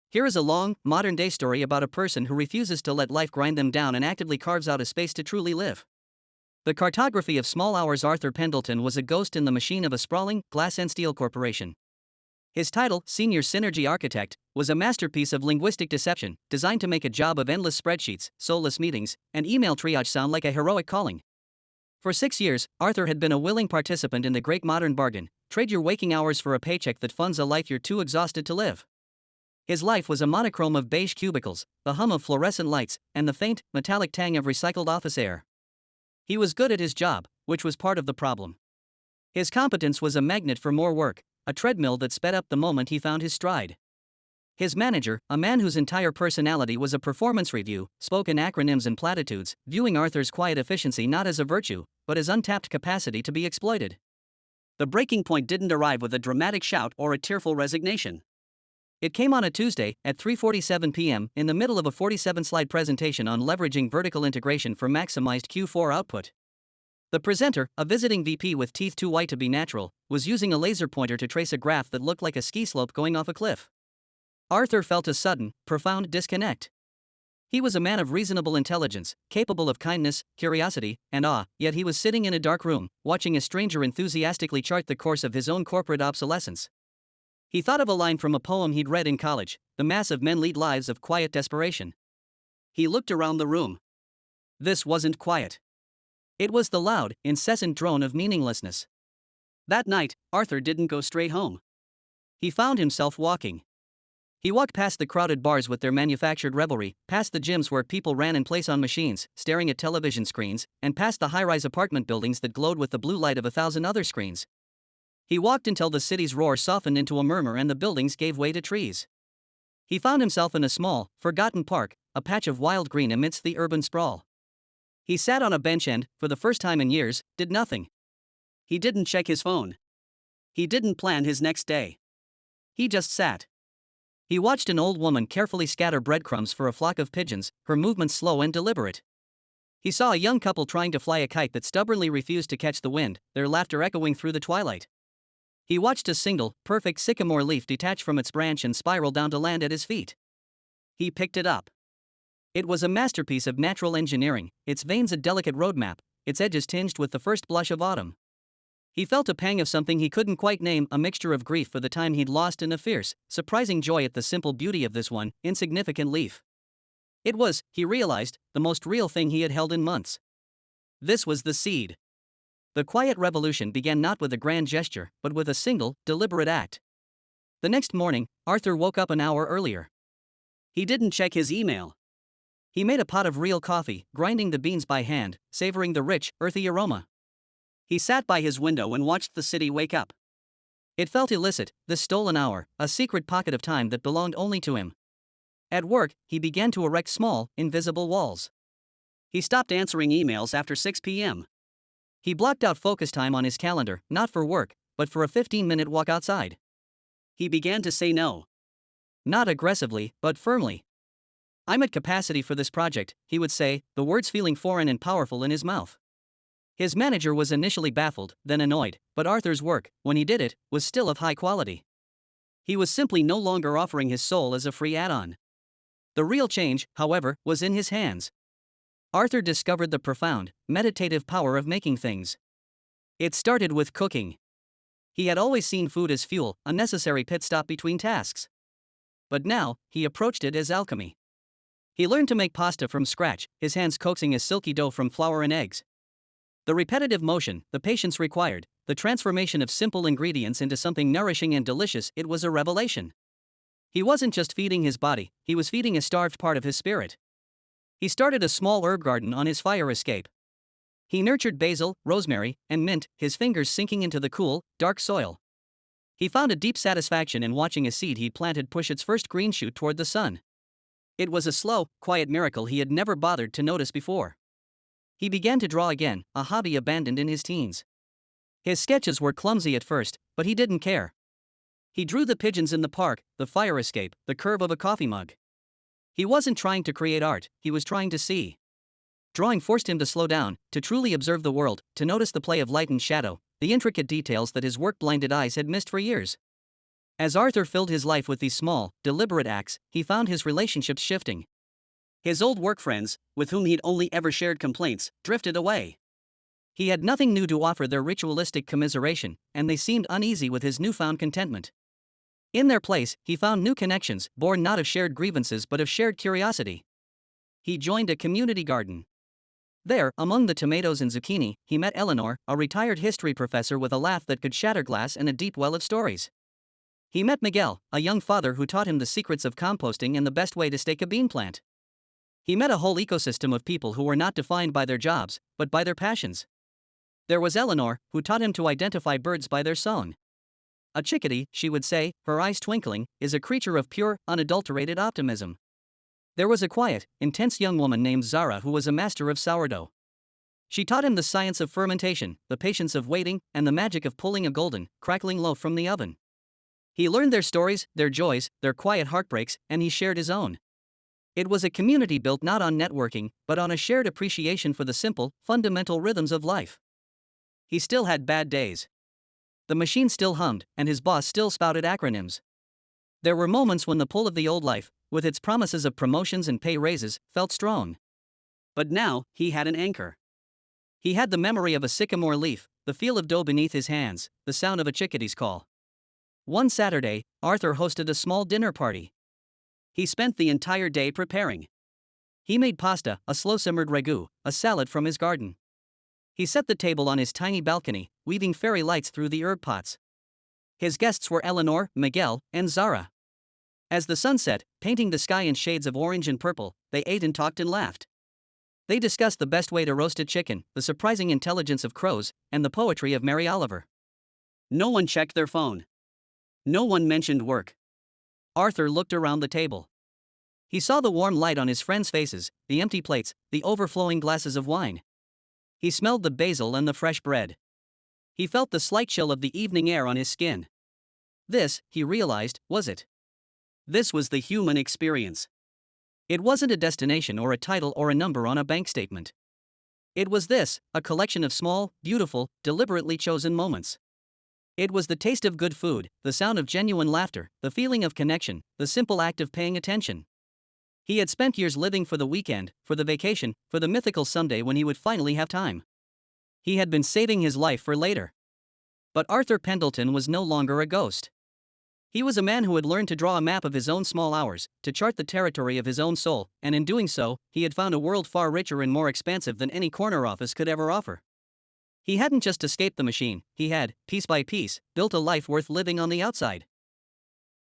Here is a long, modern-day story about a person who refuses to let life grind them down and actively carves out a space to truly live. The cartography of small hours. Arthur Pendleton was a ghost in the machine of a sprawling, glass and steel corporation. His title, Senior Synergy Architect, was a masterpiece of linguistic deception, designed to make a job of endless spreadsheets, soulless meetings, and email triage sound like a heroic calling. For 6 years, Arthur had been a willing participant in the great modern bargain: trade your waking hours for a paycheck that funds a life you're too exhausted to live. His life was a monochrome of beige cubicles, the hum of fluorescent lights, and the faint, metallic tang of recycled office air. He was good at his job, which was part of the problem. His competence was a magnet for more work, a treadmill that sped up the moment he found his stride. His manager, a man whose entire personality was a performance review, spoke in acronyms and platitudes, viewing Arthur's quiet efficiency not as a virtue, but as untapped capacity to be exploited. The breaking point didn't arrive with a dramatic shout or a tearful resignation. It came on a Tuesday, at 3:47 p.m., in the middle of a 47-slide presentation on leveraging vertical integration for maximized Q4 output. The presenter, a visiting VP with teeth too white to be natural, was using a laser pointer to trace a graph that looked like a ski slope going off a cliff. Arthur felt a sudden, profound disconnect. He was a man of reasonable intelligence, capable of kindness, curiosity, and awe, yet he was sitting in a dark room, watching a stranger enthusiastically chart the course of his own corporate obsolescence. He thought of a line from a poem he'd read in college: "The mass of men lead lives of quiet desperation." He looked around the room. This wasn't quiet. It was the loud, incessant drone of meaninglessness. That night, Arthur didn't go straight home. He found himself walking. He walked past the crowded bars with their manufactured revelry, past the gyms where people ran in place on machines, staring at television screens, and past the high-rise apartment buildings that glowed with the blue light of 1,000 other screens. He walked until the city's roar softened into a murmur and the buildings gave way to trees. He found himself in a small, forgotten park, a patch of wild green amidst the urban sprawl. He sat on a bench and, for the first time in years, did nothing. He didn't check his phone. He didn't plan his next day. He just sat. He watched an old woman carefully scatter breadcrumbs for a flock of pigeons, her movements slow and deliberate. He saw a young couple trying to fly a kite that stubbornly refused to catch the wind, their laughter echoing through the twilight. He watched a single, perfect sycamore leaf detach from its branch and spiral down to land at his feet. He picked it up. It was a masterpiece of natural engineering, its veins a delicate roadmap, its edges tinged with the first blush of autumn. He felt a pang of something he couldn't quite name, a mixture of grief for the time he'd lost and a fierce, surprising joy at the simple beauty of this one, insignificant leaf. It was, he realized, the most real thing he had held in months. This was the seed. The quiet revolution began not with a grand gesture, but with a single, deliberate act. The next morning, Arthur woke up an hour earlier. He didn't check his email. He made a pot of real coffee, grinding the beans by hand, savoring the rich, earthy aroma. He sat by his window and watched the city wake up. It felt illicit, this stolen hour, a secret pocket of time that belonged only to him. At work, he began to erect small, invisible walls. He stopped answering emails after 6 p.m. He blocked out focus time on his calendar, not for work, but for a 15-minute walk outside. He began to say no. Not aggressively, but firmly. "I'm at capacity for this project," he would say, the words feeling foreign and powerful in his mouth. His manager was initially baffled, then annoyed, but Arthur's work, when he did it, was still of high quality. He was simply no longer offering his soul as a free add-on. The real change, however, was in his hands. Arthur discovered the profound, meditative power of making things. It started with cooking. He had always seen food as fuel, a necessary pit stop between tasks. But now, he approached it as alchemy. He learned to make pasta from scratch, his hands coaxing a silky dough from flour and eggs. The repetitive motion, the patience required, the transformation of simple ingredients into something nourishing and delicious, it was a revelation. He wasn't just feeding his body, he was feeding a starved part of his spirit. He started a small herb garden on his fire escape. He nurtured basil, rosemary, and mint, his fingers sinking into the cool, dark soil. He found a deep satisfaction in watching a seed he'd planted push its first green shoot toward the sun. It was a slow, quiet miracle he had never bothered to notice before. He began to draw again, a hobby abandoned in his teens. His sketches were clumsy at first, but he didn't care. He drew the pigeons in the park, the fire escape, the curve of a coffee mug. He wasn't trying to create art, he was trying to see. Drawing forced him to slow down, to truly observe the world, to notice the play of light and shadow, the intricate details that his work-blinded eyes had missed for years. As Arthur filled his life with these small, deliberate acts, he found his relationships shifting. His old work friends, with whom he'd only ever shared complaints, drifted away. He had nothing new to offer their ritualistic commiseration, and they seemed uneasy with his newfound contentment. In their place, he found new connections, born not of shared grievances but of shared curiosity. He joined a community garden. There, among the tomatoes and zucchini, he met Eleanor, a retired history professor with a laugh that could shatter glass and a deep well of stories. He met Miguel, a young father who taught him the secrets of composting and the best way to stake a bean plant. He met a whole ecosystem of people who were not defined by their jobs, but by their passions. There was Eleanor, who taught him to identify birds by their song. A chickadee, she would say, her eyes twinkling, is a creature of pure, unadulterated optimism. There was a quiet, intense young woman named Zara who was a master of sourdough. She taught him the science of fermentation, the patience of waiting, and the magic of pulling a golden, crackling loaf from the oven. He learned their stories, their joys, their quiet heartbreaks, and he shared his own. It was a community built not on networking, but on a shared appreciation for the simple, fundamental rhythms of life. He still had bad days. The machine still hummed, and his boss still spouted acronyms. There were moments when the pull of the old life, with its promises of promotions and pay raises, felt strong. But now, he had an anchor. He had the memory of a sycamore leaf, the feel of dough beneath his hands, the sound of a chickadee's call. One Saturday, Arthur hosted a small dinner party. He spent the entire day preparing. He made pasta, a slow-simmered ragu, a salad from his garden. He set the table on his tiny balcony, weaving fairy lights through the herb pots. His guests were Eleanor, Miguel, and Zara. As the sun set, painting the sky in shades of orange and purple, they ate and talked and laughed. They discussed the best way to roast a chicken, the surprising intelligence of crows, and the poetry of Mary Oliver. No one checked their phone. No one mentioned work. Arthur looked around the table. He saw the warm light on his friends' faces, the empty plates, the overflowing glasses of wine. He smelled the basil and the fresh bread. He felt the slight chill of the evening air on his skin. This, he realized, was it. This was the human experience. It wasn't a destination or a title or a number on a bank statement. It was this, a collection of small, beautiful, deliberately chosen moments. It was the taste of good food, the sound of genuine laughter, the feeling of connection, the simple act of paying attention. He had spent years living for the weekend, for the vacation, for the mythical Sunday when he would finally have time. He had been saving his life for later. But Arthur Pendleton was no longer a ghost. He was a man who had learned to draw a map of his own small hours, to chart the territory of his own soul, and in doing so, he had found a world far richer and more expansive than any corner office could ever offer. He hadn't just escaped the machine, he had, piece by piece, built a life worth living on the outside.